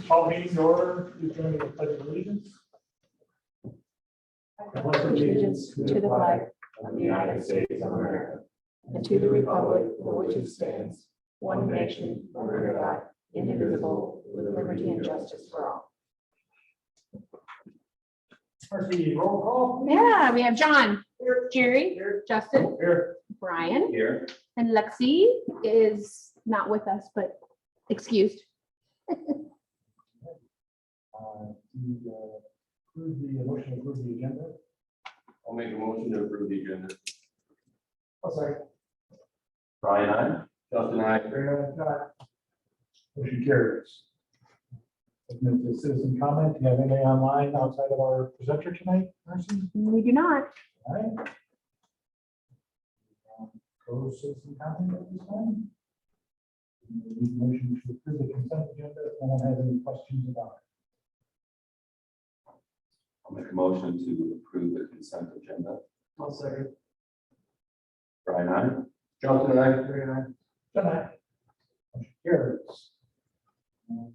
Call meeting to order. Please join me in the pledge of allegiance. I pledge Allegiance to the flag of the United States of America and to the republic for which it stands, one nation, under God, indivisible, with liberty and justice for all. First, the roll call. Yeah, we have John, Jerry, Justin, Here. Brian, Here. and Lexi is not with us, but excused. Approve the motion to approve the agenda. I'll make a motion to approve the agenda. Sorry. Brian, I. Justin, I. Motion carries. Open it to citizen comment. Do you have any online outside of our presenter tonight, Mercy? We do not. All right. Close citizen comment at this time. We need a motion to approve the consent agenda. If no one has any questions about I'll make a motion to approve the consent agenda. it. I'll second. Brian, I. Justin, I. Tonight. Motion carries. And,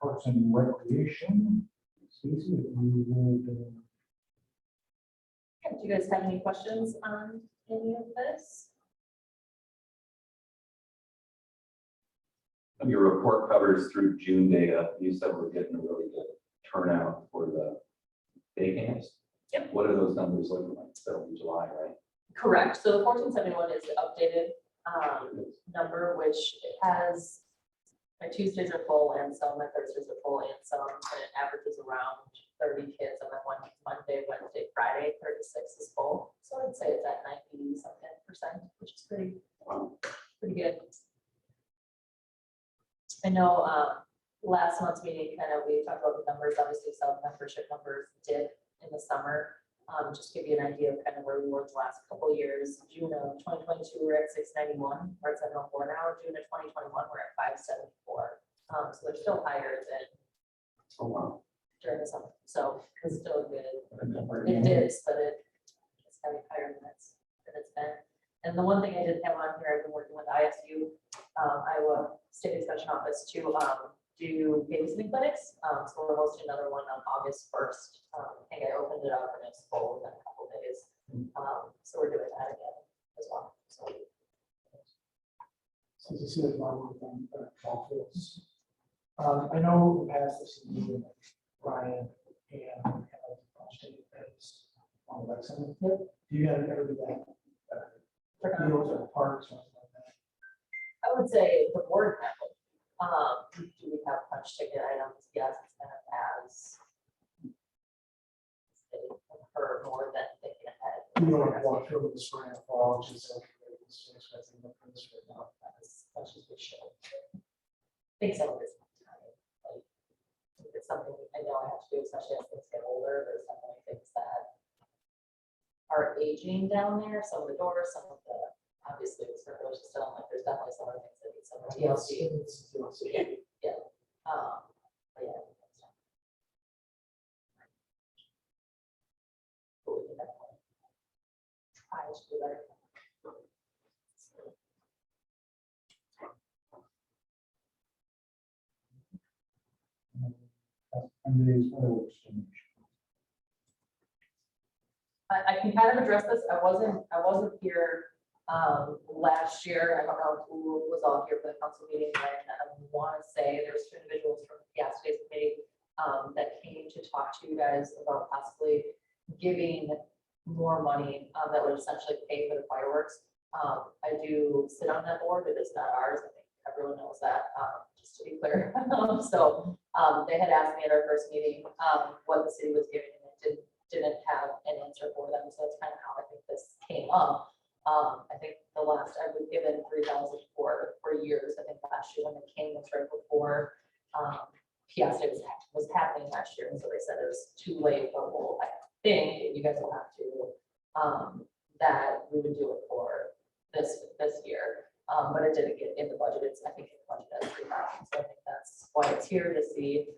Parks and Recreation. Stacy, if you would, Do you guys have any questions on any of this? Your report covers through June data. You said we're getting a really good turnout for the day camps. Yep. What are those numbers looking like? So in July, right? Correct. So the 1471 is the updated number, which it has, my Tuesdays are full and some, my Thursdays are full and some, and it averages around 30 kids on that one Monday, Wednesday, Friday, 36 is full. So I'd say it's at 90 something %, which is pretty good. I know last month's meeting, kind of, we talked about the numbers, obviously some membership numbers did in the summer. Just give you an idea of kind of where we were the last couple of years. June of 2022, we're at 691, we're at 704 now. June of 2021, we're at 574. So they're still higher than Oh, wow. during the summer. So it's still good. It is, but it's gotta be higher than it's been. And the one thing I didn't have on here, I've been working with ISU, Iowa State Extension Office to do babysitting clinics. So we're hosting another one on August 1st. I think I opened it up and it's full within a couple of days. So we're doing that again as well. So since you see it along with them, ball fields. I know in the past this is with Brian and state events on that side. Do you guys ever do that? Fields or parks or something like that? I would say the board level. Do we have punch ticket items? Yes, it's kind of as for more than thinking ahead. You don't have to walk through with the spring and fall, just like expecting the first right now. As much as we should. I think some of this time, like, if it's something I know I have to do, especially as things get older, there's definitely things that are aging down there, some of the doors, some of the, obviously, the circulars are still, like, there's definitely some of the things that need some TLC. Yeah. But yeah. But we can definitely try to do better. I can kind of address this. I wasn't here last year. I don't know who was all here for the council meeting. I want to say there's two individuals from the Gas Days Committee that came to talk to you guys about possibly giving more money that would essentially pay for the fireworks. I do sit on that board. It is not ours. I think everyone knows that, just to be clear. So they had asked me at our first meeting what the city was giving, and it didn't have an answer for them. So that's kind of how I think this came up. I think the last I was given 3,000 for years. I think last year when it came was right before Piazza was happening last year, and so they said it was too late. But well, I think you guys will have to that we would do it for this year. But it didn't get in the budget. It's I think it's budgeted at 3,000. So I think that's why it's here to see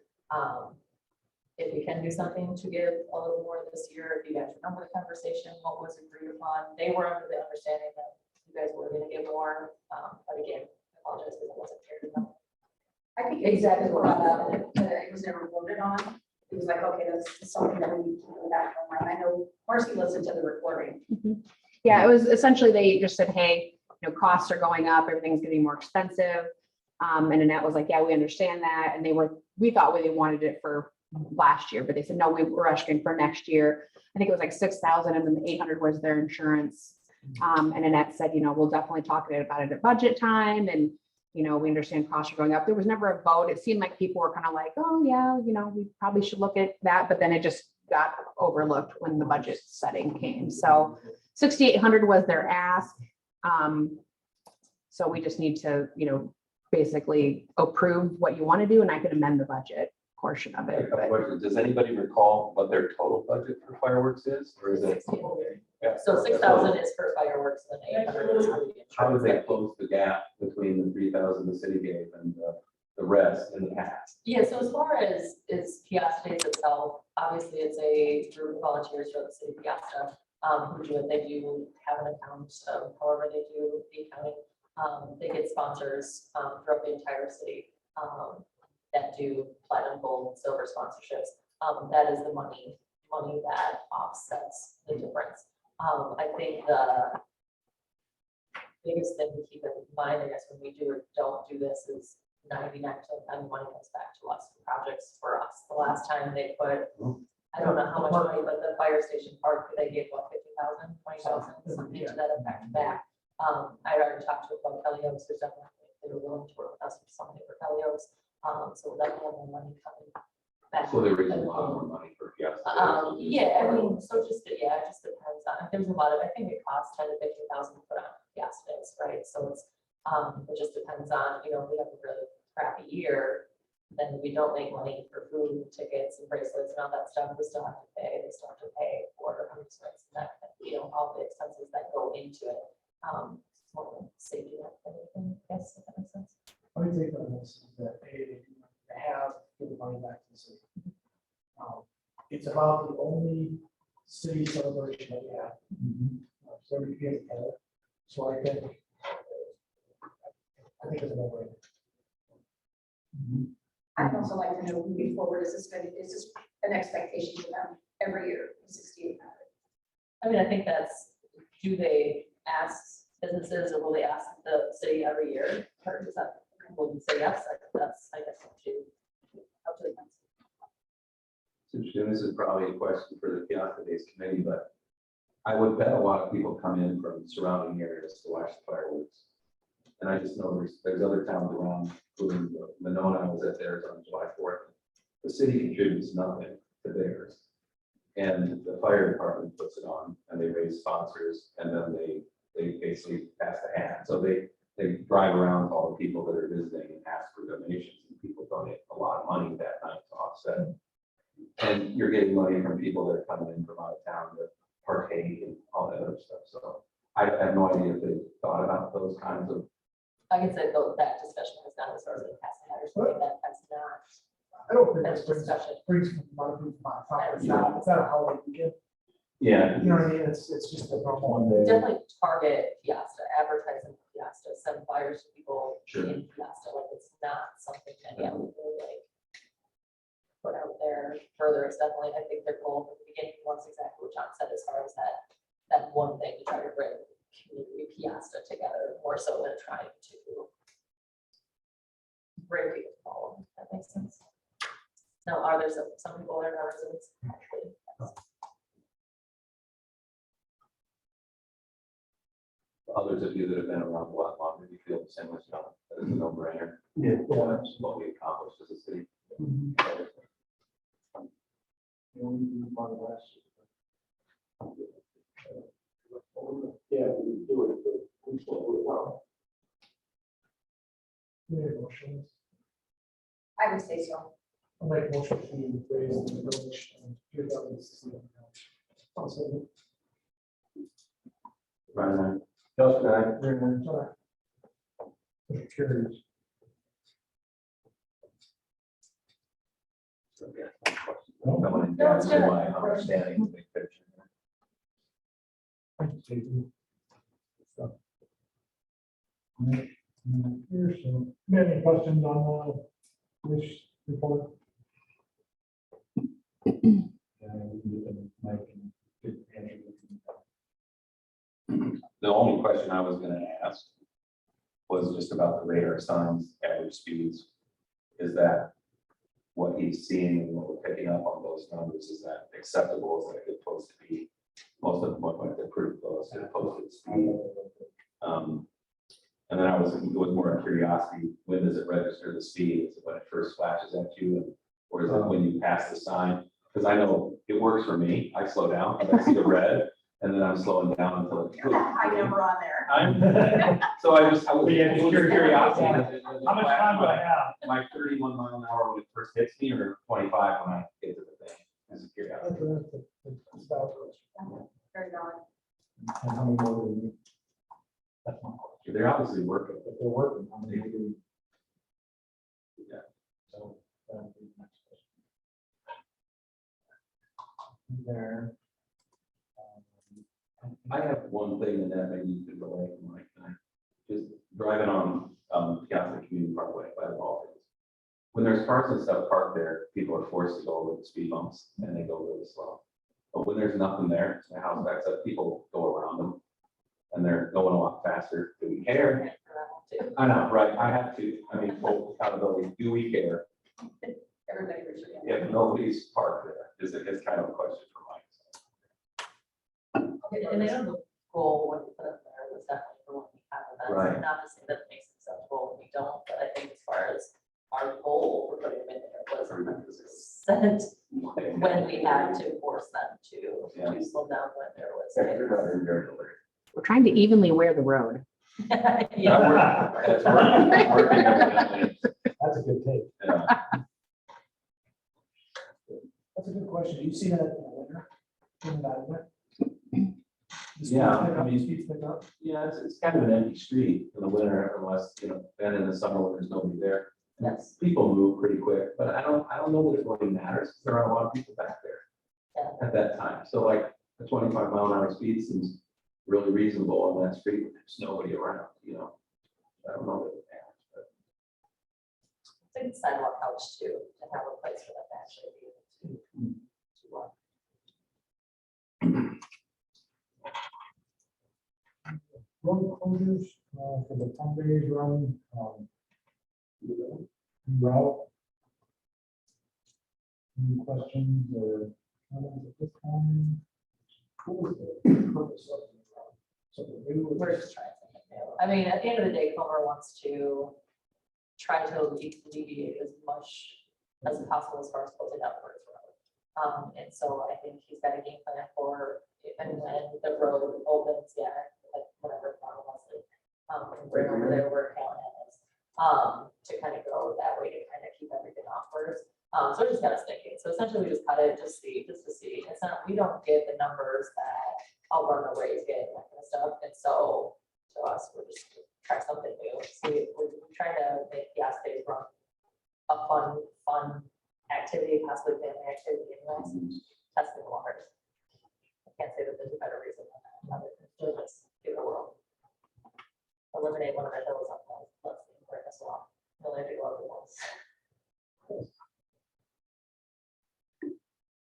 if we can do something to give a little more this year. If you guys remember the conversation, what was agreed upon, they were under the understanding that you guys were going to give more. But again, I apologize because it wasn't fair to them. I think exactly what happened. was never voted on. It was like, okay, that's something that we need to keep in the back of our mind. I know Marcy listened to the recording. Yeah, it was essentially, they just said, hey, costs are going up, everything's getting more expensive. And Annette was like, yeah, we understand that. And we thought they wanted it for last year, but they said, no, we were asking for next year. I think it was like 6,000 and then the 800 was their insurance. And Annette said, we'll definitely talk about it at budget time. And, we understand costs are going up. There was never a vote. It seemed like people were kind of like, oh yeah, we probably should look at that. But then it just got overlooked when the budget setting came. So 6,800 was their ask. So we just need to, basically approve what you want to do, and I could amend the budget portion of it. But Does anybody recall what their total budget for fireworks is, or is it? Yeah. So 6,000 is for fireworks and 800 is for the How did they insurance. close the gap between the 3,000 the city gave and the rest in the past? Yeah, so as far as Piasta Days itself, obviously it's a group of volunteers for the city of Piasta who do it. They do have an account, however they do the accounting. They get sponsors throughout the entire city that do platinum, gold, silver sponsorships. That is the money that offsets the difference. I think the biggest thing to keep in mind, I guess, when we do or don't do this is 99% of the time the money comes back to us for projects for us. The last time they put, I don't know how much money, but the fire station park, they gave what, 50,000, 20,000, something to that effect back. I already talked to about Kelly Oaks, there's definitely, they were willing to work with us for something for Kelly Oaks. So we'll definitely have more money coming back. So there is a lot more money for Fiesta. Yeah, I mean, so just, it just depends on, there's a lot of, I think it costs 10 to 15,000 to put on gas days, right? So it's, it just depends on, if we have a really crappy year, then we don't make money for food, and tickets and bracelets and all that stuff, we still have to pay, they still have to pay for amusements and that, all the expenses that go into it. More safety net than anything, yes, if that makes sense. Let me take on this, is that they have given money back to the city. It's about the only city celebration that we have. So we get together. So I think it's a no-brainer. I'd also like to know moving forward, is this an expectation for them every year, 6,800? I mean, I think that's, do they ask businesses or will they ask the city every year? Or does that, will you say yes? That's, I guess, up to the council. So Jim, this is probably a question for the Piasta Days committee, but I would bet a lot of people come in from surrounding areas to watch the fireworks. And I just know there's other towns around, including Monona, I was at theirs on July 4th. The city contributes nothing to theirs. And the fire department puts it on and they raise sponsors and then they basically pass the hat. So they drive around to all the people that are visiting and ask for donations, and people donate a lot of money that night to offset. And you're getting money from people that are coming in from out of town to partake and all that other stuff. So I have no idea if they thought about those kinds of. I can say though, that discussion is not as far as the past or something, that's not, I don't think that's that's discussion. brings a lot of people by. It's not a holiday weekend. Yeah. You know what I mean? It's just a normal one day. Definitely target Piasta, advertising Piasta, send flyers to people Sure. in Piasta, like it's not something that, yeah, we really like put out there further. It's definitely, I think their goal from the beginning was exactly what John said, as far as that one thing to try to bring community Piasta together, more so than trying to bring people to follow. If that makes sense. Now, are there some people that are not residents? Actually, yes. Others of you that have been around a lot longer, you feel the same as John. That is a no-brainer. Yeah. That's what we accomplished as a city. Yeah, we do it. We slow it down. Yeah, motions. I would say so. I'll make a motion to raise the donation to 2016. Also, Right. Justin, very much. Motion carries. Someone in No, it's good. my understanding of the big picture. Thank you, Stacey. So. Here, so, any questions on this report? And we can get them, Mike and get Andrew. The only question I was gonna ask was just about the radar signs, average speeds. Is that what he's seeing and what we're picking up on those numbers? Is that acceptable? Is that good supposed to be? Most of them look like they're pretty close to the posted speed. And then it was more a curiosity, when does it register the speed? Is it when it first flashes at you? Or is it when you pass the sign? Because I know it works for me. I slow down, and I see the red, and then I'm slowing down until it's. High number on there. So I was Yeah, just curiosity. How much time do I have? Like 31 miles an hour when it first hits me, or 25 when I get to the thing? As a curiosity. That's about Very valid. And how many more do we need? That's my question. They're obviously working. If they're working, how many do we? Yeah. So, that'll be the next question. There. I have one thing, and that maybe you could relate, Mike, just driving on Piazza Community Parkway by the ball fields. When there's cars and stuff parked there, people are forced to go over the speed bumps and they go really slow. But when there's nothing there, the house backs up, people go around them and they're going a lot faster. Do we care? I know, right? I have to, I mean, full accountability. Do we care Everybody for sure. if nobody's parked there? It's kind of a question for Mike. And I know the goal when we put it there was definitely for when we have events, Right. not to say that it makes it acceptable when we don't, but I think as far as our goal for putting them in there was set when we had to force them to slow down when there was. We're trying to evenly wear the road. Yeah. That's working evidently. That's a good take. Yeah. That's a good question. Do you see that in the winter? In that winter? Yeah, I mean- Speeds pick up. Yeah, it's kind of an empty street in the winter unless, then in the summer when there's nobody there. Yes. People move pretty quick, but I don't know that it really matters, because there are a lot of people back there Yeah. at that time. So like a 25 mile an hour speed seems really reasonable on that street, but there's nobody around, I don't know that it matters, but. I think sidewalk helps too, to have a place for them to actually be able to walk. Road closures for the fun days run. Route. Any questions or comments at this time? What was the purpose of the route? So the new. We're just trying something new. I mean, at the end of the day, Comer wants to try to alleviate as much as possible as far as closing out the road. And so I think he's got a game plan for if and when the road opens, like whatever, honestly. Right over there where Callahan is, to kind of go that way to kind of keep everything off first. So we're just kind of thinking, so essentially we just cut it, just to see, it's not, we don't get the numbers that Outrun the Rays get, and that kind of stuff, and so to us, we're just try something new, see, we're trying to make Gas Days run a fun activity, possibly family activity, anyways, testing the waters. I can't say that there's a better reason than that, other than to just give it a whirl. Eliminate one of the hills up there, let's see, bring us along, we'll have to go up once.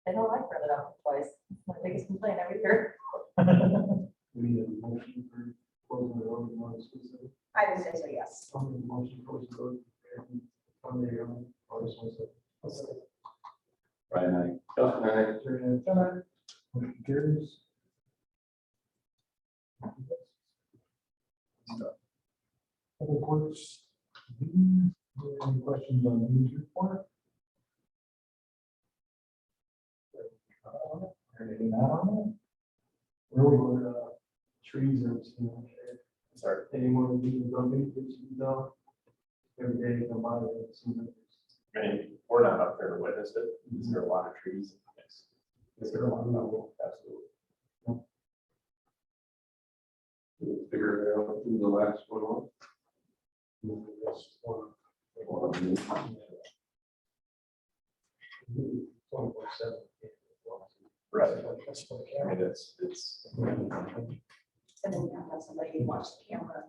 They don't like running up twice. My biggest complaint every year. We need a motion for closing the road more exclusively. I would say so, yes. Motion for closing the road. Fun day run, or just one second. Brian, Motion carries. Public Works. Any questions on the news report? Anything out on it? Road, trees are still there. Sorry, any more of these buildings, though? Every day come by, it seems like there's. I mean, we're not up there to witness it. Is there a lot of trees? Yes. Is there a lot of level? Absolutely. figure it out through the last one. Right. I mean, it's. And then you have somebody who watch the camera.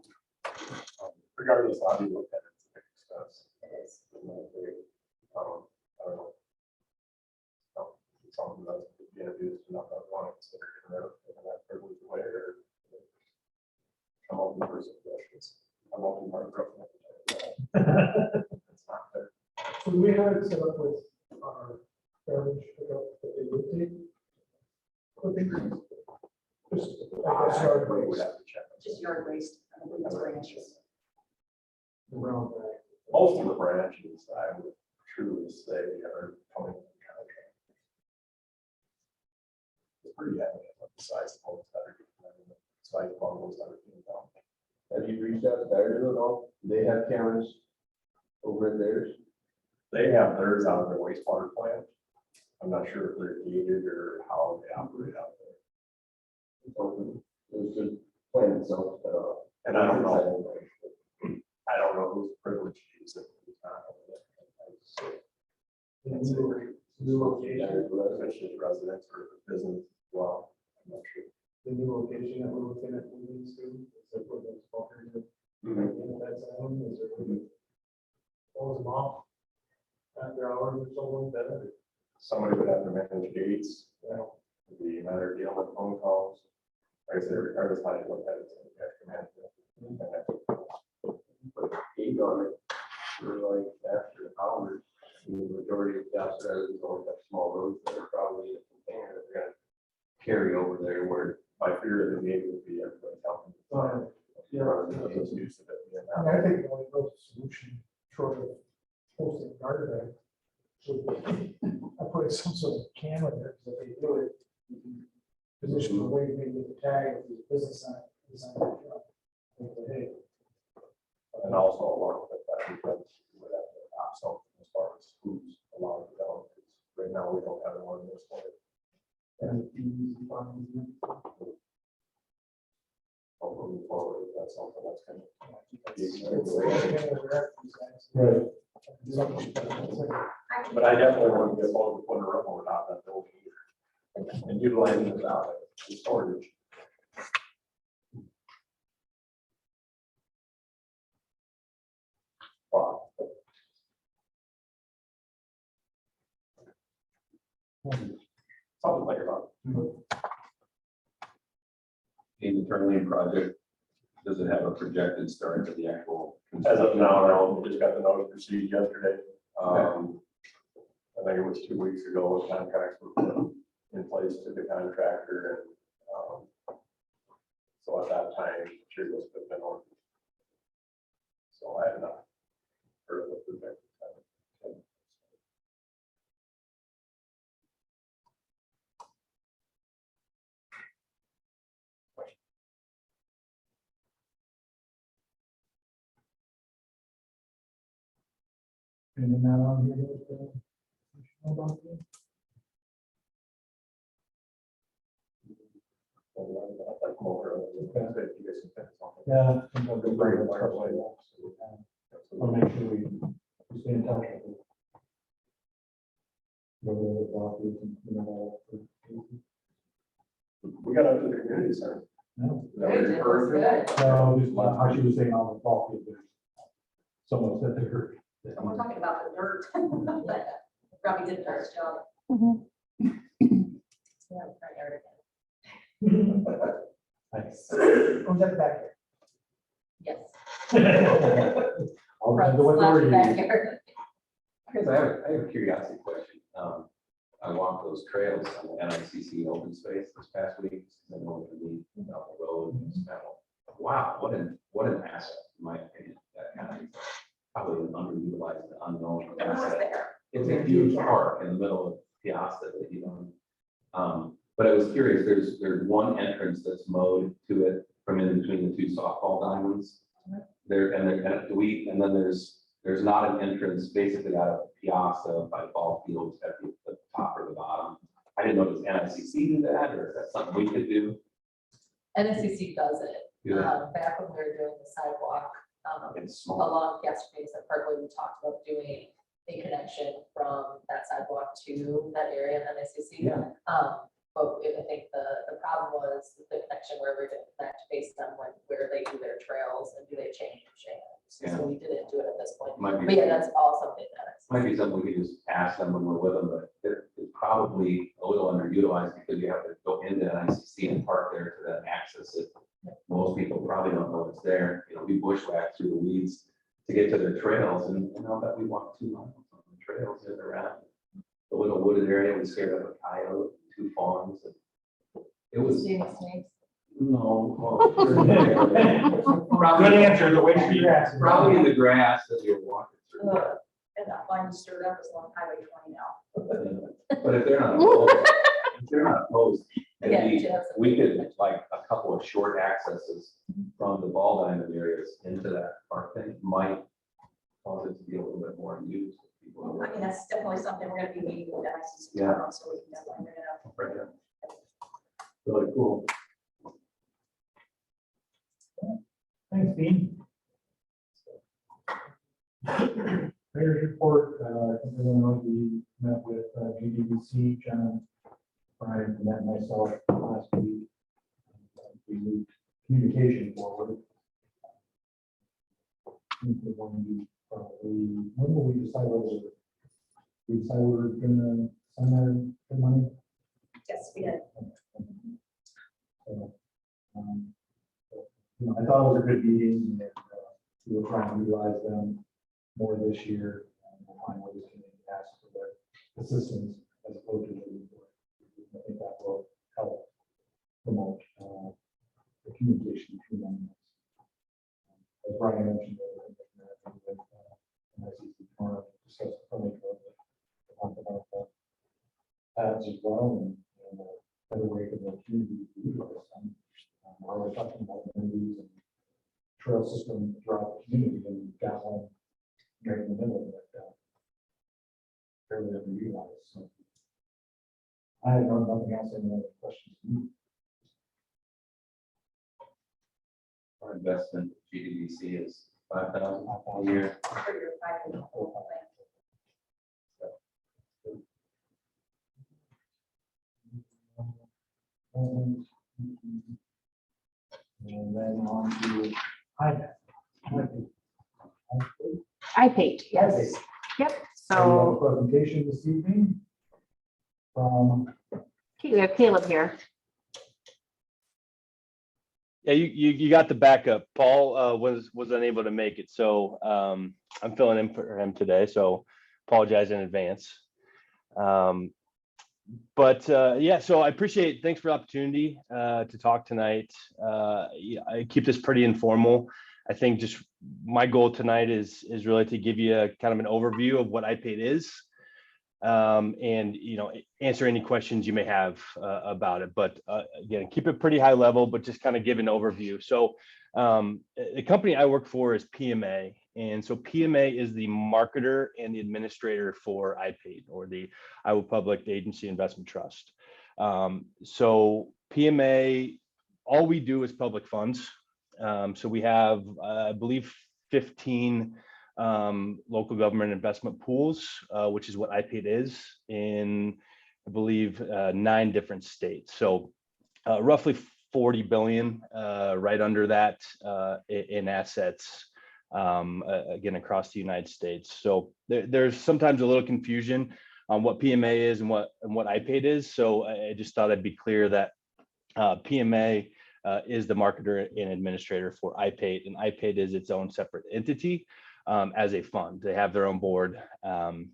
Regardless of how you look at it, it's a big expense. It is. I don't know. rid of taking that privilege away or come up with some suggestions. I'm open to It's not fair. So do we have it set up with our garbage pickup that they would take? Just, I guess, yard We would waste have to check. Just yard waste. I believe that's branches. around that. Most of the branches, I would truly say are coming from contract. It's pretty evident what the size of homes that are getting, the size of homes that are being done. Have you reached out to Dyer at all? Do they have cameras over at theirs? They have theirs out of their wastewater plant. I'm not sure if they're gated or how they operate out there. It was just plan itself. And I don't know. I don't know who's privileged to use it. Who's not. That's it. New location, If it's just residents or business, well, I'm not sure. the new location that we're looking at moving to, is that where those fuckers are? Mm-hmm. In that zone, is it? Close them off after hours or something like that? Somebody would have to manage gates, Yeah. it'd be a matter of dealing with phone calls. Like I said, regardless of how you look at it, you have to manage it. But gate on it for like after hours. The majority of gas drivers only have small roads that are probably in a container that they're gonna carry over there where. My fear of the gate would be everybody helping. Yeah. Just use of it, you I know. mean, I think the only real solution short of posting guard there would be I put some sort of camera there, because if they do it, you can position the way, maybe with the tag of the business sign, design the truck. And say, hey, And also along with that, because we would have to adopt something as far as who's allowed to go. Right now, we don't have one in this way. and fees and fines and Moving forward, that's something that's going it's- to. Right. But I definitely want to get hold of putting a roof over top that building either. And utilizing it out as storage. Wow. Something to think about. The Turlene project, does it have a projected start to the actual? As of now, no, we just got the notice received yesterday. Um, I think it was 2 weeks ago, contracts were put in place to the contractor and, so at that time, materials have been ordered. So I have not heard of the project. And then now on here, about it. Like more of it. You guys can think of something. Yeah. I think I'll Good go brain, right fire away. away. I'll make sure we stay in touch with it. We got up to the community center. No, Is that what you're referring to? Good. just how she was saying on the ball field, there's someone said they heard. We're talking about the dirt. Robbie did a nice job. Mhm. Yeah, front yard again. Nice. Who's that back Yes. there? I'll Front do what the slash word you use. backyard. I have a curiosity question. I walked those trails on the NICC open space this past week. I know it can be down the road and smell. Wow, what an asset, in my opinion, that kind of probably an underutilized, unknown It was asset. there. It's a huge park in the middle of Piazza that you don't. But I was curious, there's one entrance that's mowed to it from in between the two softball diamonds. And then there's not an entrance basically out of Piazza by ball fields at the top or the bottom. I didn't know, does NICC do that, or is that something we could do? NSCC does it. Do that? Back when we were doing the sidewalk, It's small. along yesterday's at Parkway, we talked about doing a connection from that sidewalk to that area in NSCC. Yeah. But I think the problem was the connection where we're going to connect based on where they do their trails and do they change. Yeah. So we didn't do it at this point. Might But be, yeah, that's all something that is. might be something we could just ask them when we're with them, but it's probably a little underutilized because you have to go in into NICC and park there to then access it. Most people probably don't know it's there, you know, we bushwhack through the weeds to get to their trails, and I'll bet we walked 2 miles on the trails in around the little wooded area. We scared up a coyote, 2 fawns, and it was, See any snakes? no. Well, Good answer, the way she asked. Probably in the grass that we were walking through. And that line stirred up is along Highway 20 now. But if they're not opposed, if they're not opposed, Yeah, maybe Jeff's- we could, like, a couple of short accesses from the ball diamond areas into that park thing might cause it to be a little bit more used. People I mean, that's definitely something we're gonna be meeting with NICC Yeah. tomorrow, so we can definitely bring it up. Right, yeah. Really cool. Thanks, Dean. Mayor's report, I think everyone knows we met with GDBC, John, Brian, and then myself last week. We moved communication forward. I think we're going to probably, when will we decide whether we decide we're gonna send the money? Yes, we did. So, you know, I thought it was a good meeting, and we were trying to utilize them more this year. And we'll find ways to maybe ask for their assistance as opposed to the report. I think that will help promote the communication between them. As Brian mentioned, tomorrow to discuss the funding code, to talk about ads as well, and better way for the community to utilize them. We're talking about amenities and trail system throughout the community, and we've got one right in the middle of it. Fairly underutilized, so. I have nothing else, any other questions? Our investment in GDBC is 5,000 a year. For your 5-year plan. And then on to IMAC. iPate, yes. Yep, So so, presentation this evening from, okay, we have Caleb here. Yeah, you got the backup. Paul was unable to make it, so I'm filling in for him today. So apologize in advance. But yeah, so I appreciate. Thanks for the opportunity to talk tonight. Yeah, I keep this pretty informal. I think just my goal tonight is really to give you a kind of an overview of what iPaid is, and answer any questions you may have about it. But again, keep it pretty high level, but just kind of give an overview. So the company I work for is PMA, and so PMA is the marketer and the administrator for iPaid, or the Iowa Public Agency Investment Trust. So PMA, all we do is public funds. So we have, I believe, 15 local government investment pools, which is what iPaid is, in, I believe, 9 different states. So roughly 40 billion, right under that, in assets, again, across the United States. So there's sometimes a little confusion on what PMA is and what iPaid is. So I just thought I'd be clear that PMA is the marketer and administrator for iPaid, and iPaid is its own separate entity as a fund. They have their own board, and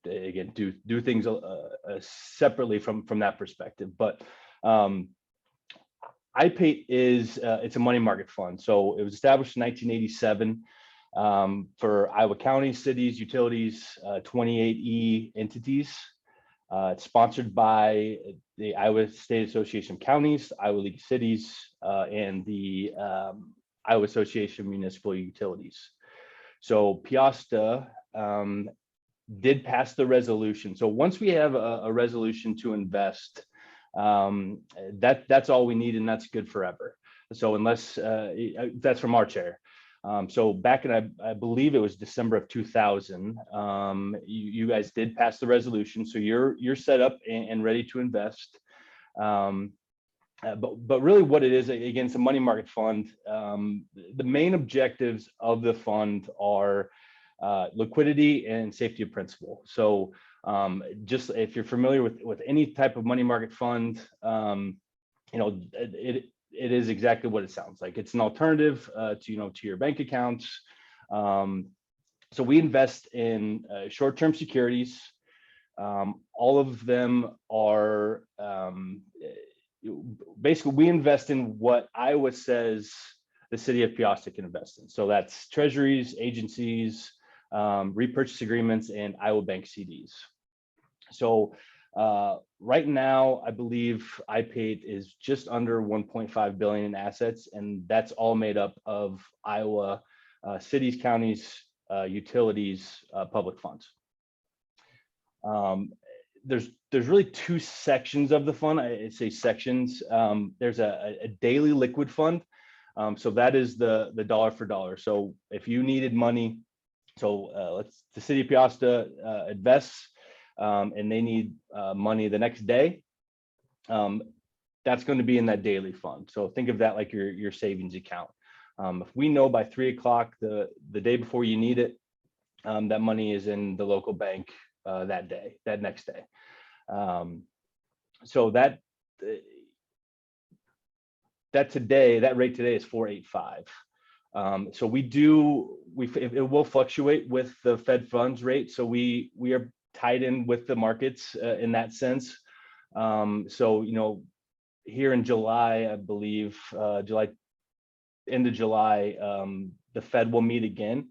again, do things separately from that perspective. But iPaid is it's a money market fund. So it was established in 1987 for Iowa counties, cities, utilities, 28E entities. It's sponsored by the Iowa State Association of Counties, Iowa League of Cities, and the Iowa Association of Municipal Utilities. So Piasta did pass the resolution. So once we have a resolution to invest, that's all we need, and that's good forever. So unless that's from our chair. So back in, I believe it was December of 2000, you guys did pass the resolution. So you're set up and ready to invest. But really what it is, again, it's a money market fund. The main objectives of the fund are liquidity and safety of principal. So Just if you're familiar with any type of money market fund, it is exactly what it sounds like. It's an alternative to your bank accounts. So we invest in short-term securities. All of them are basically, we invest in what Iowa says the city of Piasta can invest in. So that's treasuries, agencies, repurchase agreements, and Iowa Bank CDs. So right now, I believe iPaid is just under 1.5 billion in assets, and that's all made up of Iowa cities, counties, utilities, public funds. There's really two sections of the fund. I say sections. There's a daily liquid fund. So that is the dollar for dollar. So if you needed money, so the city of Piasta invests and they need money the next day, that's going to be in that daily fund. So think of that like your savings account. If we know by 3 o'clock the day before you need it, that money is in the local bank that next day. So that rate today is 4.85. So it will fluctuate with the Fed funds rate. So we are tied in with the markets in that sense. So, here in July, I believe, end of July, the Fed will meet again.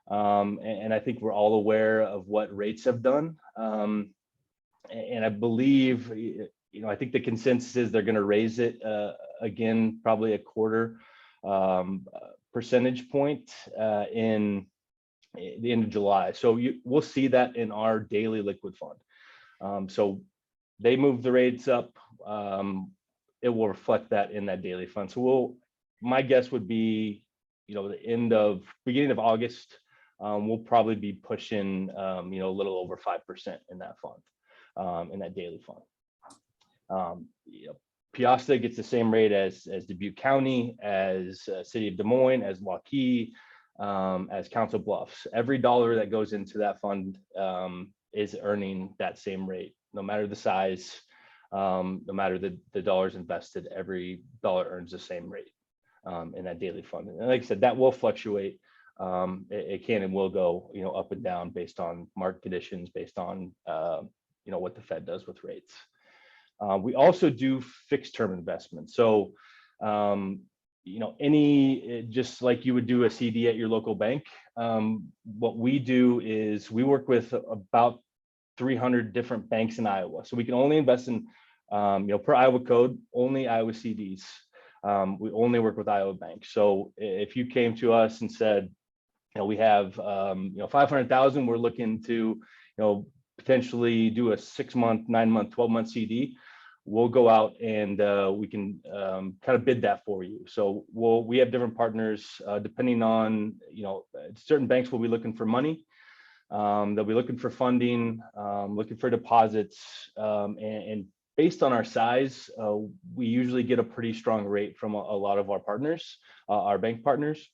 And I think we're all aware of what rates have done. And I believe, I think the consensus is they're going to raise it again, probably a quarter percentage point in the end of July. So we'll see that in our daily liquid fund. So they move the rates up. It will reflect that in that daily fund. So my guess would be, beginning of August, we'll probably be pushing, a little over 5% in that fund, in that daily fund. Piasta gets the same rate as Dubuque County, as City of Des Moines, as Waukee, as Council Bluffs. Every dollar that goes into that fund is earning that same rate, no matter the size, no matter the dollars invested. Every dollar earns the same rate in that daily fund. And like I said, that will fluctuate. It can and will go, up and down based on market conditions, based on what the Fed does with rates. We also do fixed term investments. So, just like you would do a CD at your local bank, what we do is we work with about 300 different banks in Iowa. So we can only invest in, per Iowa code, only Iowa CDs. We only work with Iowa banks. So if you came to us and said, we have, 500,000, we're looking to, potentially do a 6-month, 9-month, 12-month CD, we'll go out and we can kind of bid that for you. So we have different partners depending on, certain banks will be looking for money. They'll be looking for funding, looking for deposits, and based on our size, we usually get a pretty strong rate from a lot of our partners, our bank partners.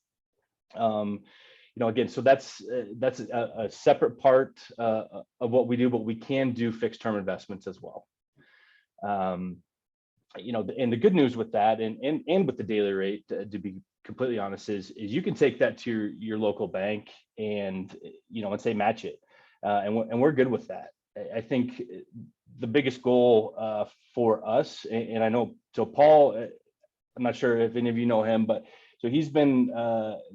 Again, so that's a separate part of what we do, but we can do fixed term investments as well. And the good news with that and with the daily rate, to be completely honest, is you can take that to your local bank and and say match it, and we're good with that. I think the biggest goal for us, and I know, so Paul, I'm not sure if any of you know him, but so he's been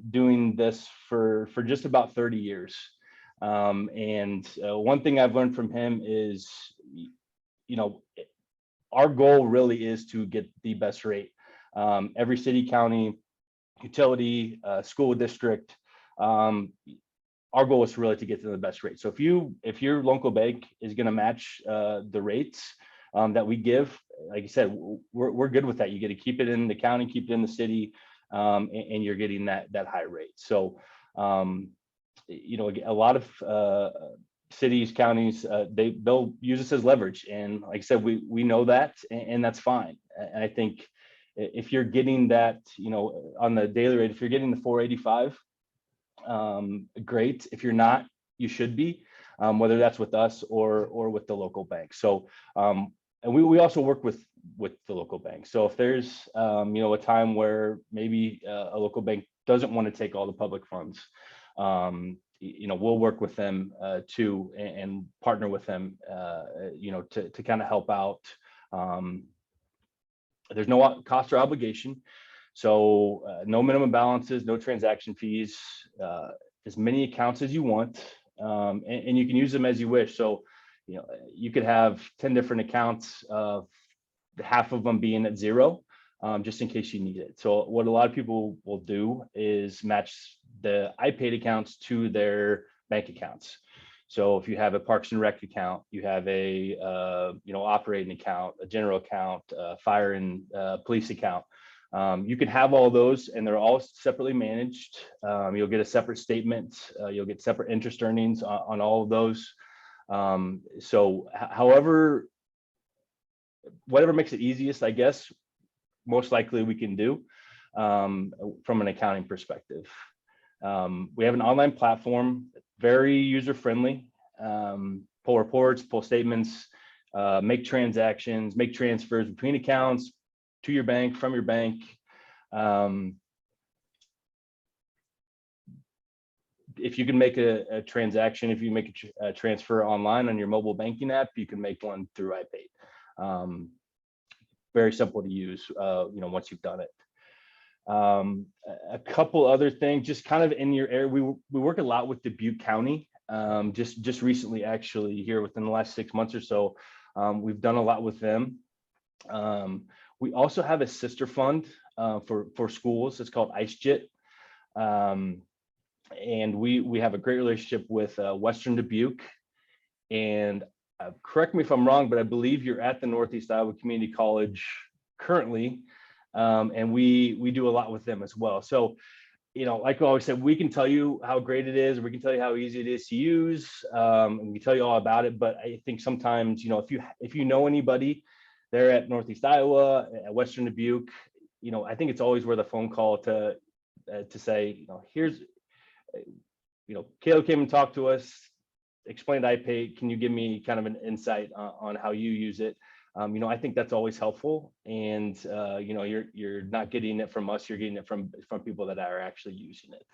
doing this for just about 30 years. And one thing I've learned from him is, our goal really is to get the best rate. Every city, county, utility, school district, our goal is really to get to the best rate. So if your local bank is going to match the rates that we give, like I said, we're good with that. You get to keep it in the county, keep it in the city, and you're getting that high rate. So, a lot of cities, counties, they'll use this as leverage. And like I said, we know that, and that's fine. And I think if you're getting that, on the daily rate, if you're getting the 4.85, great. If you're not, you should be. whether that's with us or with the local bank. So, and we also work with the local bank. So if there's, a time where maybe a local bank doesn't want to take all the public funds, we'll work with them too, and partner with them, to kind of help out. There's no cost or obligation. So no minimum balances, no transaction fees, as many accounts as you want, and you can use them as you wish. So, you could have 10 different accounts, half of them being at zero, just in case you need it. So what a lot of people will do is match the iPaid accounts to their bank accounts. So if you have a Parks and Rec account, you have a operating account, a general account, fire and police account. You can have all those, and they're all separately managed. You'll get a separate statement. You'll get separate interest earnings on all of those. So however, whatever makes it easiest, I guess, most likely we can do from an accounting perspective. We have an online platform, very user-friendly. Pull reports, pull statements, make transactions, make transfers between accounts, to your bank, from your bank. If you can make a transaction, if you make a transfer online on your mobile banking app, you can make one through iPaid. Very simple to use, once you've done it. A couple other things, just kind of in your area, we work a lot with Dubuque County. Just recently, actually, here within the last 6 months or so, we've done a lot with them. We also have a sister fund for schools. It's called IceJet. And we have a great relationship with Western Dubuque. And correct me if I'm wrong, but I believe you're at the Northeast Iowa Community College currently. And we do a lot with them as well. So, like I always said, we can tell you how great it is. We can tell you how easy it is to use. And we tell you all about it. But I think sometimes, if you know anybody there at Northeast Iowa, at Western Dubuque, I think it's always worth a phone call to say, here's, Caleb came and talked to us, explained iPay. Can you give me kind of an insight on how you use it? I think that's always helpful. And, you're not getting it from us, you're getting it from people that are actually using it.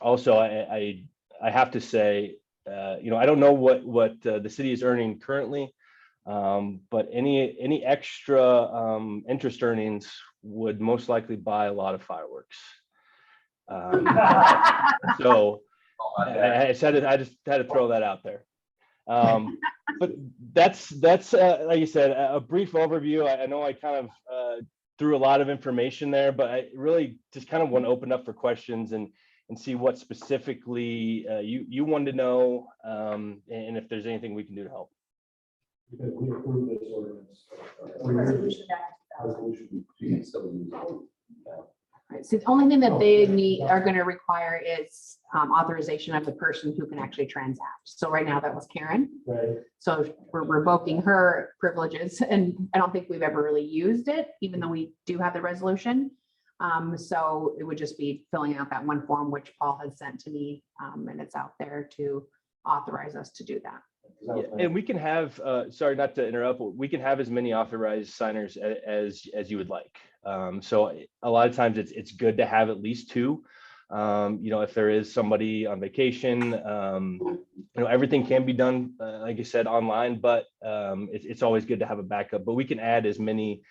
Also, I have to say, I don't know what the city is earning currently, but any extra interest earnings would most likely buy a lot of fireworks. So I just had to throw that out there. But that's like you said, a brief overview. I know I kind of threw a lot of information there, but I really just kind of want to open up for questions and see what specifically you wanted to know, and if there's anything we can do to help. Because we approved this ordinance. Resolution back. You can still use it. Right. So the only thing that they are going to require is authorization of the person who can actually transact. So right now that was Karen. Right. So we're revoking her privileges, and I don't think we've ever really used it, even though we do have the resolution. So it would just be filling out that one form, which Paul has sent to me, and it's out there to authorize us to do that. Yeah, and we can have, sorry, not to interrupt, but we can have as many authorized signers as you would like. So a lot of times it's good to have at least two. If there is somebody on vacation, everything can be done, like you said, online, but it's always good to have a backup. But we can add as many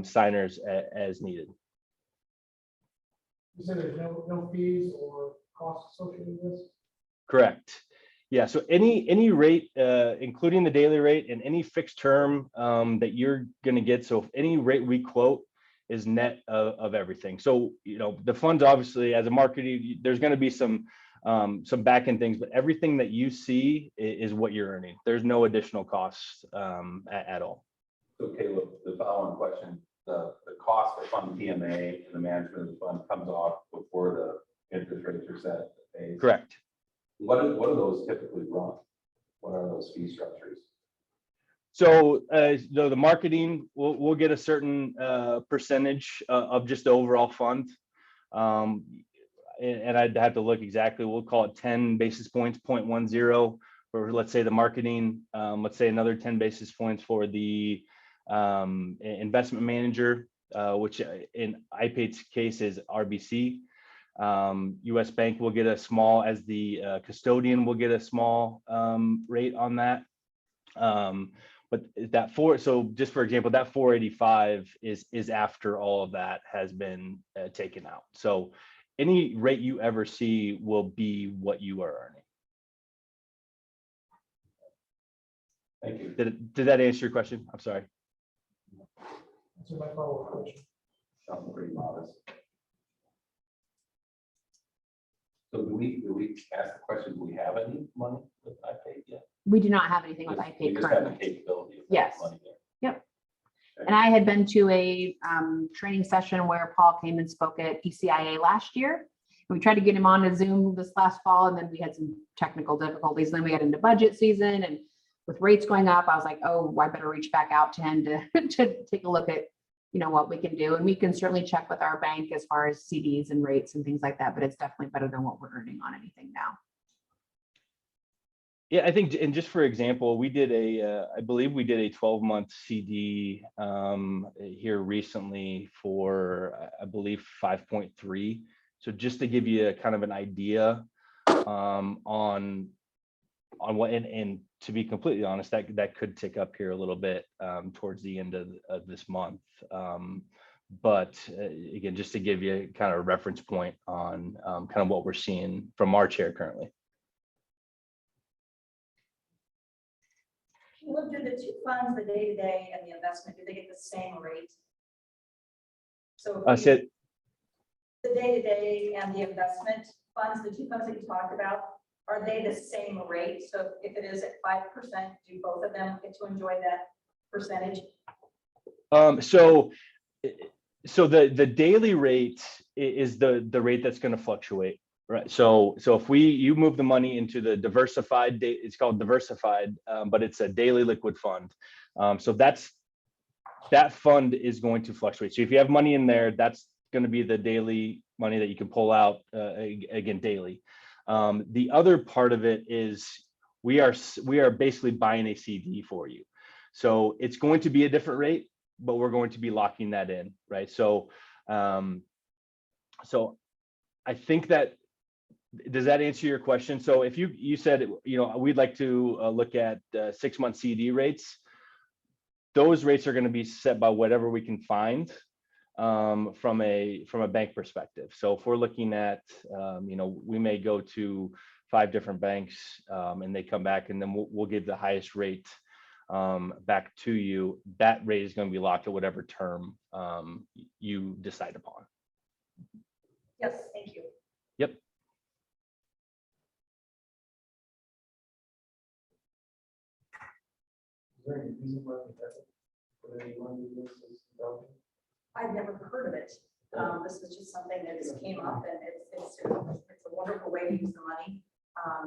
signers as needed. You said there's no fees or costs associated with this? Correct. Yeah, so any rate, including the daily rate and any fixed term that you're going to get. So if any rate we quote is net of everything. So, the funds, obviously, as a marketer, there's going to be some back end things, but everything that you see is what you're earning. There's no additional costs at all. So Caleb, the following question, the cost to fund PMA and the management of the fund comes off before the interest rates are set. Correct. What do those typically run? What are those fee structures? So, the marketing, we'll get a certain percentage of just the overall fund. and I'd have to look exactly, we'll call it 10 basis points, 0.10 for, let's say, the marketing, let's say another 10 basis points for the investment manager, which in iPaid's case is RBC. US Bank will get a small, as the custodian will get a small rate on that. But that so just for example, that 485 is after all of that has been taken out. So any rate you ever see will be what you are earning. Thank you. Did that answer your question? I'm sorry. That's my follow-up question. Sounds pretty modest. So do we ask the question, do we have any money with iPaid yet? We do not have anything with We iPaid just have the currently. capability of Yes. money there. And I had been to a training session where Paul came and spoke at ECIA last year. We tried to get him on a Zoom this last fall, and then we had some technical difficulties. Then we got into budget season, and with rates going up, I was like, oh, I better reach back out to him to take a look at, you know, what we can do. And we can certainly check with our bank as far as CDs and rates and things like that, but it's definitely better than what we're earning on anything now. Yeah, I think, and just for example, we did I believe we did a 12-month CD here recently for, I believe, 5.3. So just to give you a kind of an idea on what, and to be completely honest, that could tick up here a little bit towards the end of this month. But again, just to give you kind of a reference point on kind of what we're seeing from our chair currently. Well, do the two funds, the day-to-day and the investment, do they get the same rate? So I said, the day-to-day and the investment funds, the two funds that you talked about, are they the same rate? So if it is at 5%, do both of them get to enjoy that percentage? so the daily rate is the rate that's going to fluctuate, right? So if you move the money into the diversified, it's called diversified, but it's a daily liquid fund. So that fund is going to fluctuate. So if you have money in there, that's going to be the daily money that you can pull out again daily. The other part of it is we are basically buying a CD for you. So it's going to be a different rate, but we're going to be locking that in, right? So so I think that, does that answer your question? So if you said, you know, we'd like to look at 6-month CD rates, those rates are going to be set by whatever we can find from a bank perspective. So if we're looking at, you know, we may go to 5 different banks and they come back, and then we'll give the highest rate back to you. That rate is going to be locked at whatever term you decide upon. Yes, thank you. Yep. Is there any reason why we haven't put anyone in this as development? I've never heard of it. This is just something that just came up, and it's a wonderful way to use the money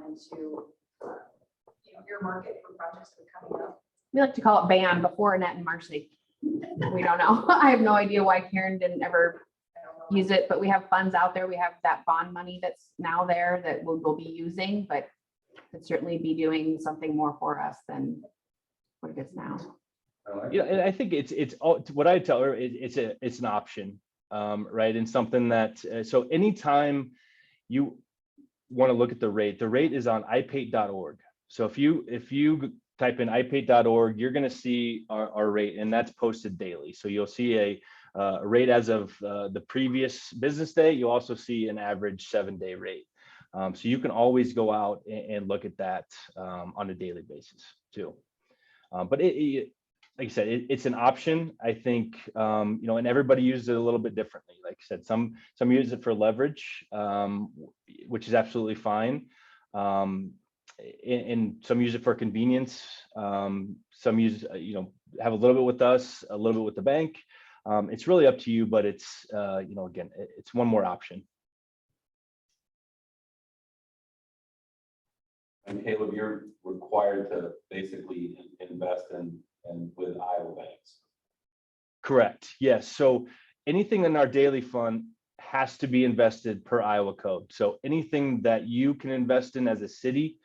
and to you know, earmark it for projects that are coming up. We like to call it BAM, before Annette and Marcy. We don't know. I have no idea why Karen didn't ever I don't know. use it, but we have funds out there. We have that bond money that's now there that we'll be using, but could certainly be doing something more for us than what it is now. Yeah, and I think it's all, what I tell her, it's an option, right? And something that, so anytime you want to look at the rate is on iPaid.org. So if you type in iPaid.org, you're going to see our rate, and that's posted daily. So you'll see a rate as of the previous business day. You'll also see an average 7-day rate. So you can always go out and look at that on a daily basis too. But like I said, it's an option. I think, you know, and everybody uses it a little bit differently. Like I said, some use it for leverage, which is absolutely fine. And some use it for convenience. Some use, you know, have a little bit with us, a little bit with the bank. It's really up to you, but it's, you know, again, it's one more option. And Caleb, you're required to basically invest in with Iowa banks. Correct. Yes. So anything in our daily fund has to be invested per Iowa code. So anything that you can invest in as a city,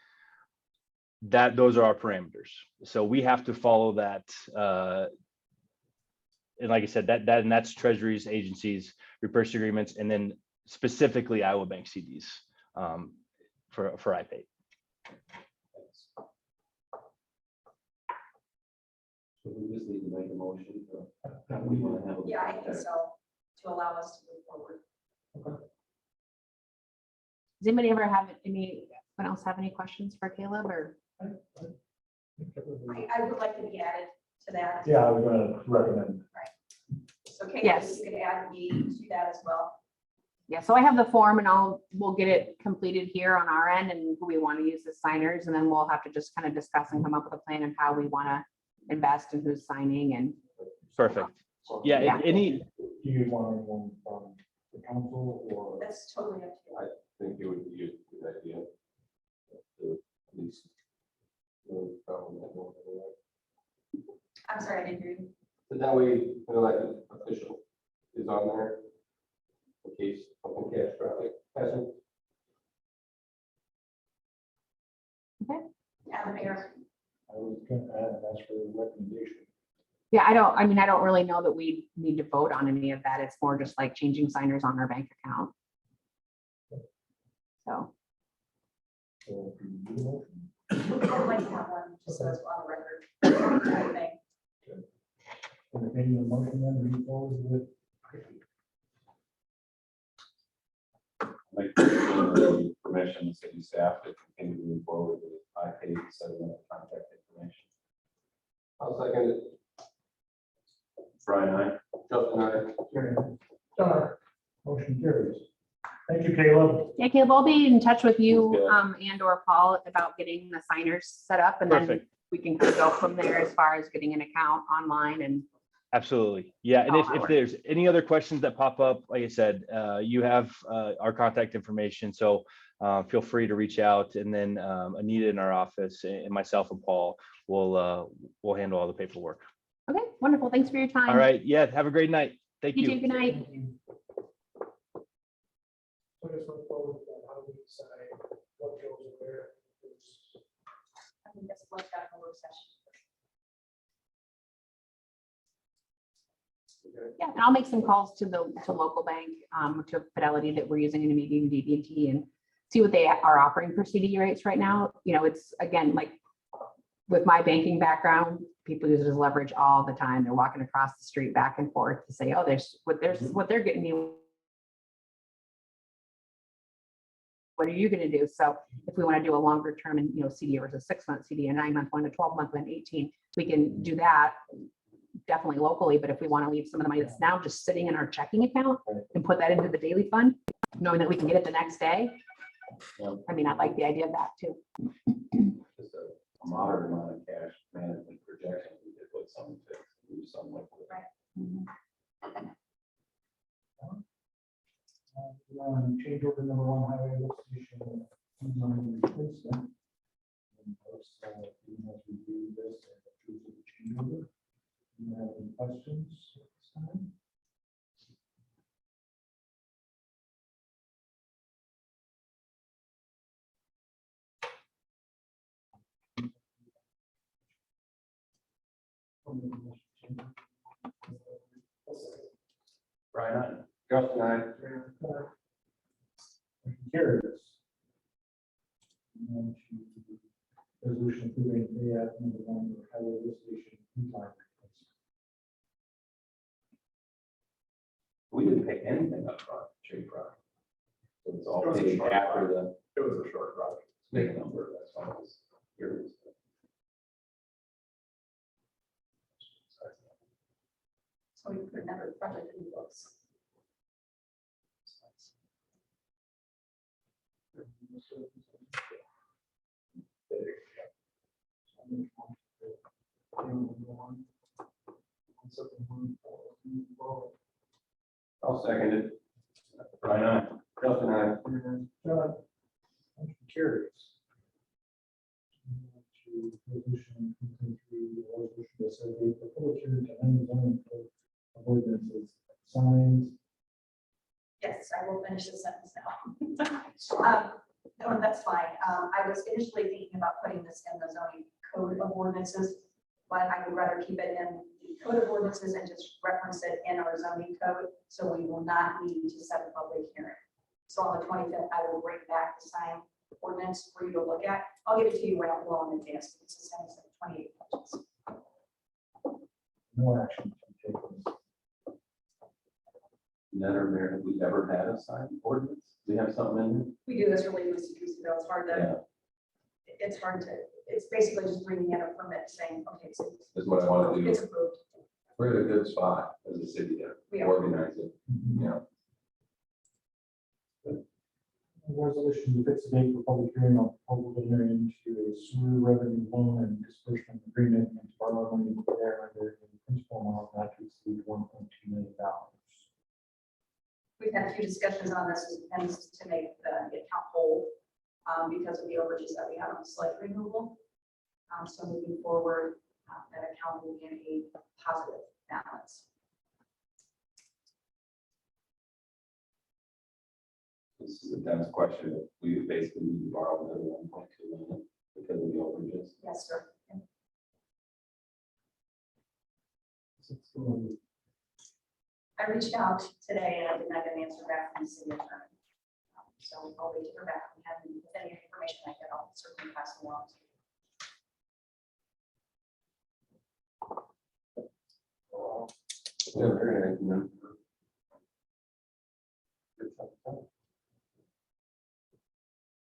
those are our parameters. So we have to follow that. And like I said, and that's treasuries, agencies, repurchase agreements, and then specifically Iowa Bank CDs for iPay. So we just need to make a motion for how we want to have. Yeah, I think so, to allow us to move forward. Does anybody ever have anyone else have any questions for Caleb or? I would like to be added to that. Yeah, I was gonna recommend. So Kate, Yes. you could add me to that as well. Yeah, so I have the form and we'll get it completed here on our end and who we want to use as signers. And then we'll have to just kind of discuss and come up with a plan of how we want to invest and who's signing and. Perfect. Yeah, Yeah. any, Do you want anyone from the council or? That's totally up to you. I think it would be a good idea. To at least, I'm sorry, I didn't hear you. so that way, an elected official is on there. In case something catastrophic happens. Yeah, the mayor. I was gonna add and ask for a recommendation. Yeah, I don't really know that we need to vote on any of that. It's more just like changing signers on our bank account. So, So if you do a motion, I'd like to have one, just so it's on the record. I think. entertain the motion then, move forward with. Like the permission, city staff to continue to move forward with iPay settlement of contact information. I'll second it. Brian, I. Justin, I. Motion carries. Thank you, Caleb. yeah, Caleb, I'll be in touch with you Sounds and or Paul about getting the signers set up and then Perfect. we can kind of go from there as far as getting an account online and. absolutely. Yeah, and if How it there's any other questions that pop up, like I said, you have our contact information. So feel free to reach out, and then Anita in our office and myself and Paul will handle all the paperwork. Okay, wonderful. Thanks for your time. All right. Yeah. Have a great night. Thank You you. too. Good night. So I just look forward to how we decide what goes where. I think that's what's got a work session. Yeah, and I'll make some calls to local bank, to Fidelity that we're using in a meeting, BB&T, and see what they are offering for CD rates right now. You know, it's again, like with my banking background, people use it as leverage all the time. They're walking across the street back and forth to say, oh, there's what they're getting me. What are you going to do? So if we want to do a longer term and, CD versus 6-month CD, a 9-month one, a 12-month one, 18, we can do that definitely locally. But if we want to leave some of the money that's now just sitting in our checking account and put that into the daily fund, knowing that we can get it the next day. I mean, I like the idea of that too. Just a moderate amount of cash management projection, we could put some to do something like that. Change order number 1 highway lift station. Replacement. And of course, you must review this and approve the change order. Do you have any questions at this time? Brian, I. Justin, I. Motion carries. And to resolution approving pay app number 1 for highway lift station. Line replacement. We didn't pay anything up front, trade product. So it's all It was a paid short after the It was a short project. big number, that's why I was curious. So we put another project in the books. I'll second it. Brian, I. Justin, I. Motion carries. To resolution 223, resolution that says the public hearing to end zoning code of ordinances signs. Yes, I will finish the sentence now. No, that's fine. I was initially thinking about putting this in the zoning code of ordinances, but I would rather keep it in the code of ordinances and just reference it in our zoning code, so we will not need to set a public hearing. So on the 25th, I will bring back the sign ordinance for you to look at. I'll give it to you well in advance. It's the same as the 28 pages. No action to be taken. Ned or Mayor, have we ever had a sign ordinance? Do we have something in We do this really loosey-goosey, though. It's hard there? to, it's hard to, it's basically just bringing in a permit saying, okay, so Yeah, is what I want to do. it's approved. We're in a good spot as a city to We are. organize it, yeah. Resolution to fix a date for public hearing on proposal to enter into a sewer revenue loan and disbursement agreement and to borrow money there under a principal amount not to exceed $1.2 million. We've had a few discussions on this, and this is to make the account whole because of the overages that we have on the sludge removal. So moving forward, that account will be in a positive balance. This is a dense question. We basically need to borrow another 1.2 million because of the overages. Yes, sir. I reached out today and I did not get an answer back from the city attorney. So I'll wait to hear back from him. With any information I get, I'll certainly pass it along to you. Never heard anything, no.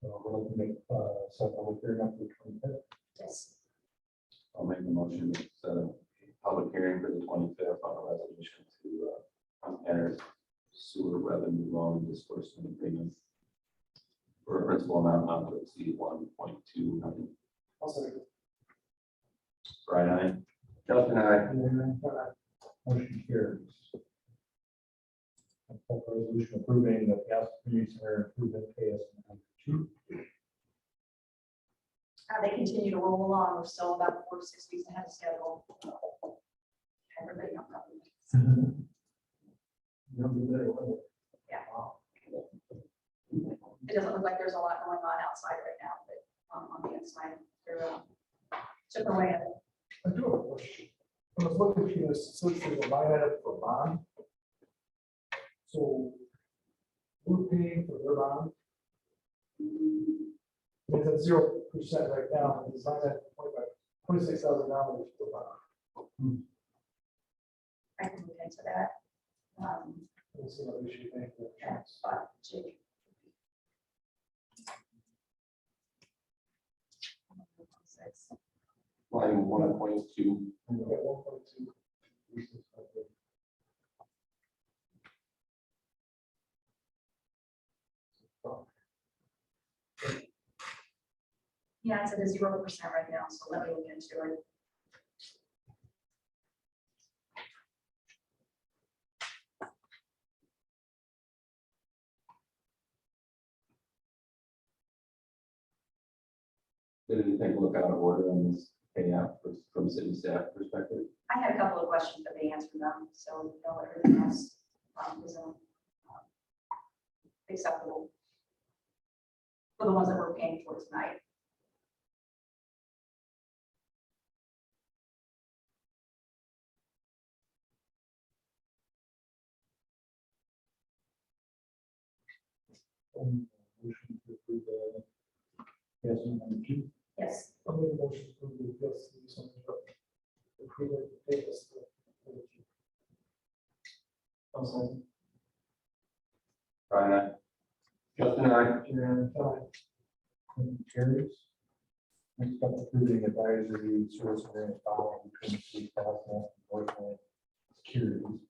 We're looking to make set public hearing up to the 25th. Yes. I'll make the motion to set a public hearing for the 25th on a resolution to enter sewer revenue loan disbursement agreement for a principal amount not to exceed 1.2 million. Brian, I. Justin, I. Motion carries. Resolution approving the Piasta Community Center improvement KS 2. They continue to roll along. We're still about 4 to 6 weeks ahead of schedule. Everybody knows that. Yeah. It doesn't look like there's a lot going on outside right now, but on the inside, they're chipping away at it. I do have a question. When I was looking through this, so there's a line item for bond. So we're paying for their bond. It's at 0% right now, and it's not at $26,000 for bond. I can look into that. Let's see what we should think. But Jake. Line 1.2. And we got 1.2. Yeah, it's at a 0% right now, so let me look into it. Did anything look out of order on this payout from city staff perspective? I had a couple of questions that they answered them, so no, everything else is acceptable for the ones that we're paying for tonight. Motion to approve the yes, number 2. Yes, I'll make a motion to approve the yes, use on the approve it, take us to. Brian, I. Justin, I. Karen, motion carries. Next up, approving advisory service agreement following between City Council and Northland Securities.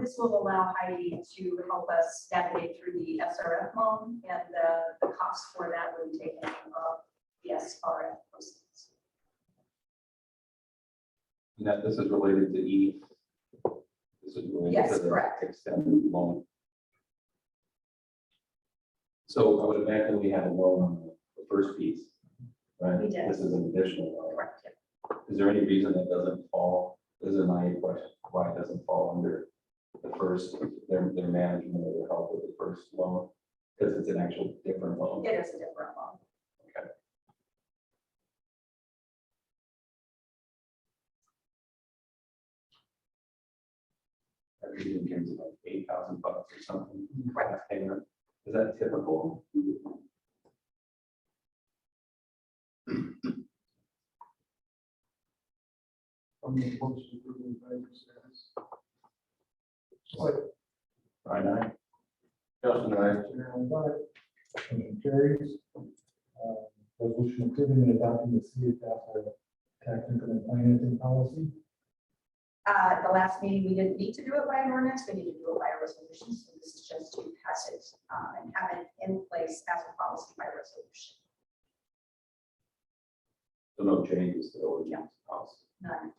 this will allow Heidi to help us navigate through the SRF loan, and the cost for that will be taken of the SRF proceeds. And that this is related to E. This is related Yes, to the correct. extended loan. So I would imagine we have a loan on the first piece, right? We did. This is an additional loan. Correct. Is there any reason that doesn't fall? This is my question, why it doesn't fall under the first, their management or their help with the first loan? Because it's an actual different loan. It is a different loan. Okay. Every year gives it like $8,000 or something. Correct. Payment. Is that typical? From the motion to approve the advisory service. Brian, aye. Justin, I, Chairman Bennett, motion carries. Resolution approving and adopting the city of Castle tax increment financing policy. The last meeting, we didn't need to do it by an ordinance, we need to do it by a resolution, so this is just to pass it and have it in place as a policy by resolution. So no changes to the ordinance policy. None.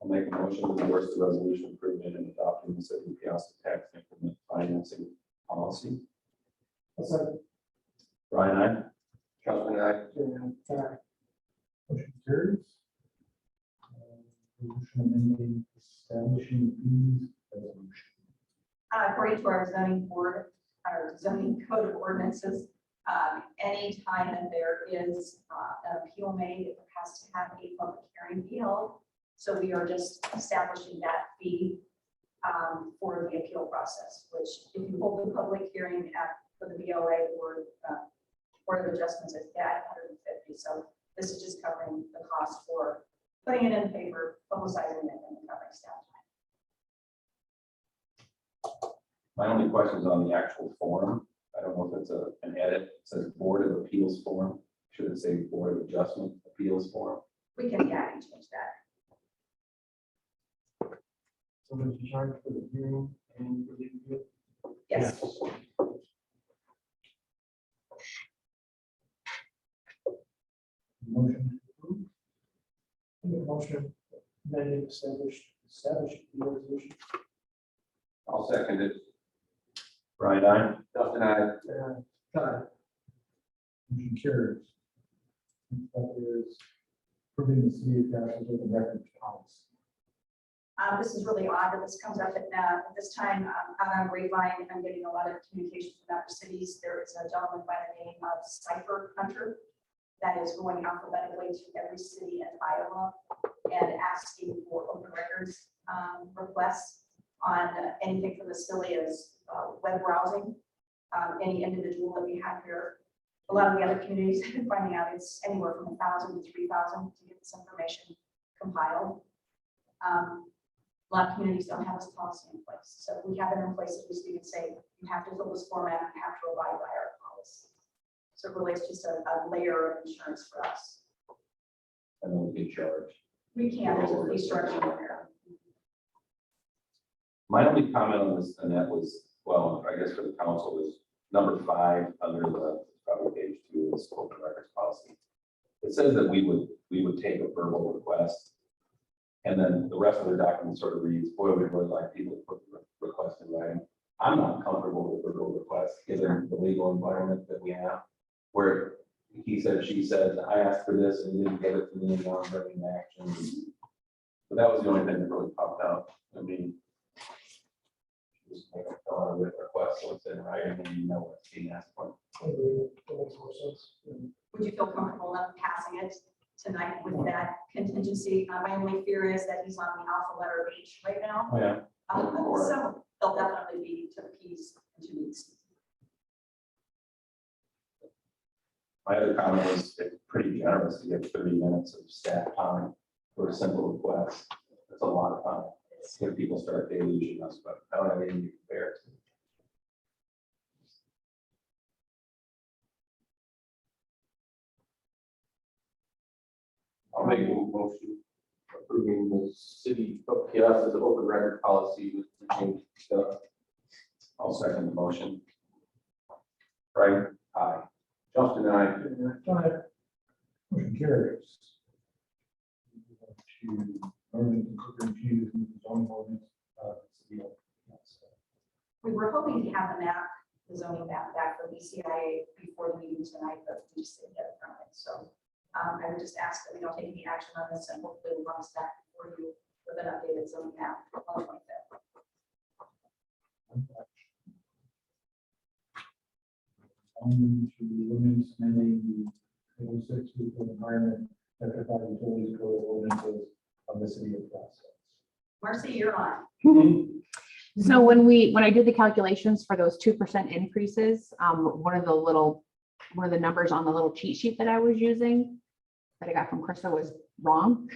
I'll make a motion to endorse the resolution approving and adopting the city of Piasta tax increment financing policy. Brian, aye. Justin, I, Chairman Bennett. Motion carries. Resolution amending establishing fees resolution. According to our zoning board, our zoning code of ordinances, anytime that there is an appeal made, it has to have a public hearing be held. So we are just establishing that fee for the appeal process, which if you hold the public hearing for the BOA or Board of Adjustments, it's at $150. So this is just covering the cost for putting it in paper, publicizing it, and covering staff time. My only question is on the actual form. I don't know if it's an edit. It says Board of Appeals form. Should it say Board of Adjustment Appeals form? We can, yeah, change that. So there's a charge for the hearing and for the appeal. Yes. Motion to approve. Motion amending establish the resolution. I'll second it. Brian, aye. Justin, I, Motion carries. That is approving the city of Castle open records policy. This is really odd that this comes up at this time out on Grapevine. I'm getting a lot of communication from other cities. There is a gentleman by the name of Cypher Hunter that is going alphabetically to every city in Iowa and asking for open records requests on anything from as silly as web browsing. Any individual that we have here, a lot of the other communities have been finding out it's anywhere from 1,000 to 3,000 to get this information compiled. A lot of communities don't have this policy in place. So we have it in place, at least we can say, you have to fill this format, you have to abide by our policy. So it really is just a layer of insurance for us. And then we get charged. We can't, there's a fee structure in there. My only comment on this, and that was, well, I guess for the council is number 5 under the probably page 2 of the open records policy. It says that we would take a verbal request. And then the rest of the document sort of reads, boy, we'd really like people to put the request in writing. I'm not comfortable with verbal requests, given the legal environment that we have, where he said, she said, I asked for this and you didn't give it to me, and now I'm bringing action. But that was the only thing that really popped out. I mean, just make a written request, so it's in writing and you know what's being asked for. I agree. That makes more sense. Would you feel comfortable enough passing it tonight with that contingency? My only fear is that he's on the alpha letter H right now. Oh, yeah. So they'll definitely be to the P's in 2 weeks. My other comment was it's pretty generous to give 30 minutes of staff time for a simple request. That's a lot of time. If people start deluging us, but I don't have anything to compare it to. I'll make a motion approving the city of Piasta's open record policy with the change stuff. I'll second the motion. Right? Aye. Justin, I, Motion carries. To ordinance incorporating changes in the zoning ordinance. City of Castle. We were hoping to have the map, the zoning map back from BCIA before the meeting tonight, but we just didn't get it from it. So I would just ask that we don't take any action on this, and hopefully we'll run this back for you with an updated zoning map on the 25th. To women's amending the 06 Equal Environment Metrified Utilities Code ordinances of the city of Placer. Marcy, you're on. So when I did the calculations for those 2% increases, one of the numbers on the little cheat sheet that I was using that I got from Krista was wrong.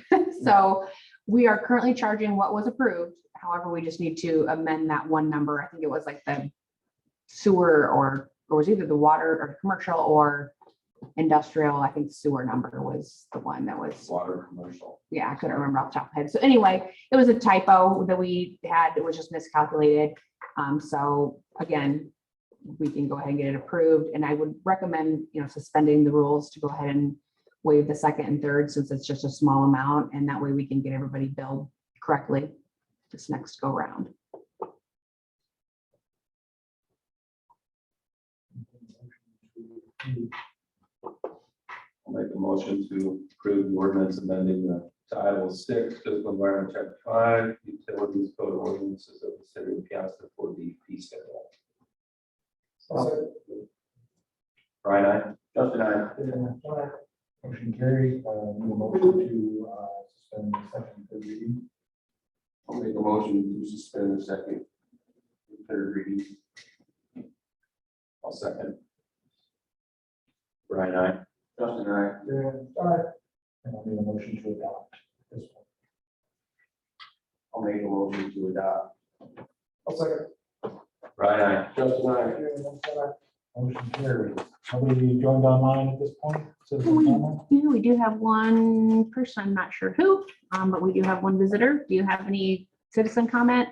So we are currently charging what was approved. However, we just need to amend that one number. I think it was like the sewer or it was either the water or commercial or industrial. I think sewer number was the one that was, Water commercial. yeah, I couldn't remember off the top of my head. So anyway, it was a typo that we had. It was just miscalculated. So again, we can go ahead and get it approved. And I would recommend, suspending the rules to go ahead and waive the second and third since it's just a small amount. And that way we can get everybody billed correctly this next go round. I'll make a motion to approve the ordinance amending the Title 6 Physical Environment Chapter 5 Utilities Code ordinances of the city of Piasta for the fee schedule. Brian, I. Justin, I. Motion carried. Need a motion to suspend the second and third reading. I'll make a motion to suspend the second and third reading. I'll second. Brian, I. Justin, I. And I'll need a motion to adopt this one. I'll make a motion to adopt. I'll second. Brian, I. Justin, I. Motion carried. Nobody joined online at this point? Citizen comment? We do have one person, I'm not sure who, but we do have one visitor. Do you have any citizen comment?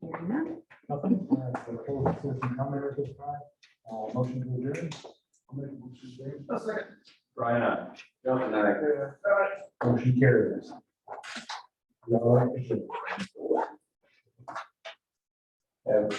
Hearing none. Nothing? So close citizen comment at this time. Motion to adjourn. Brian, I. Justin, I. Motion carries. All right. Have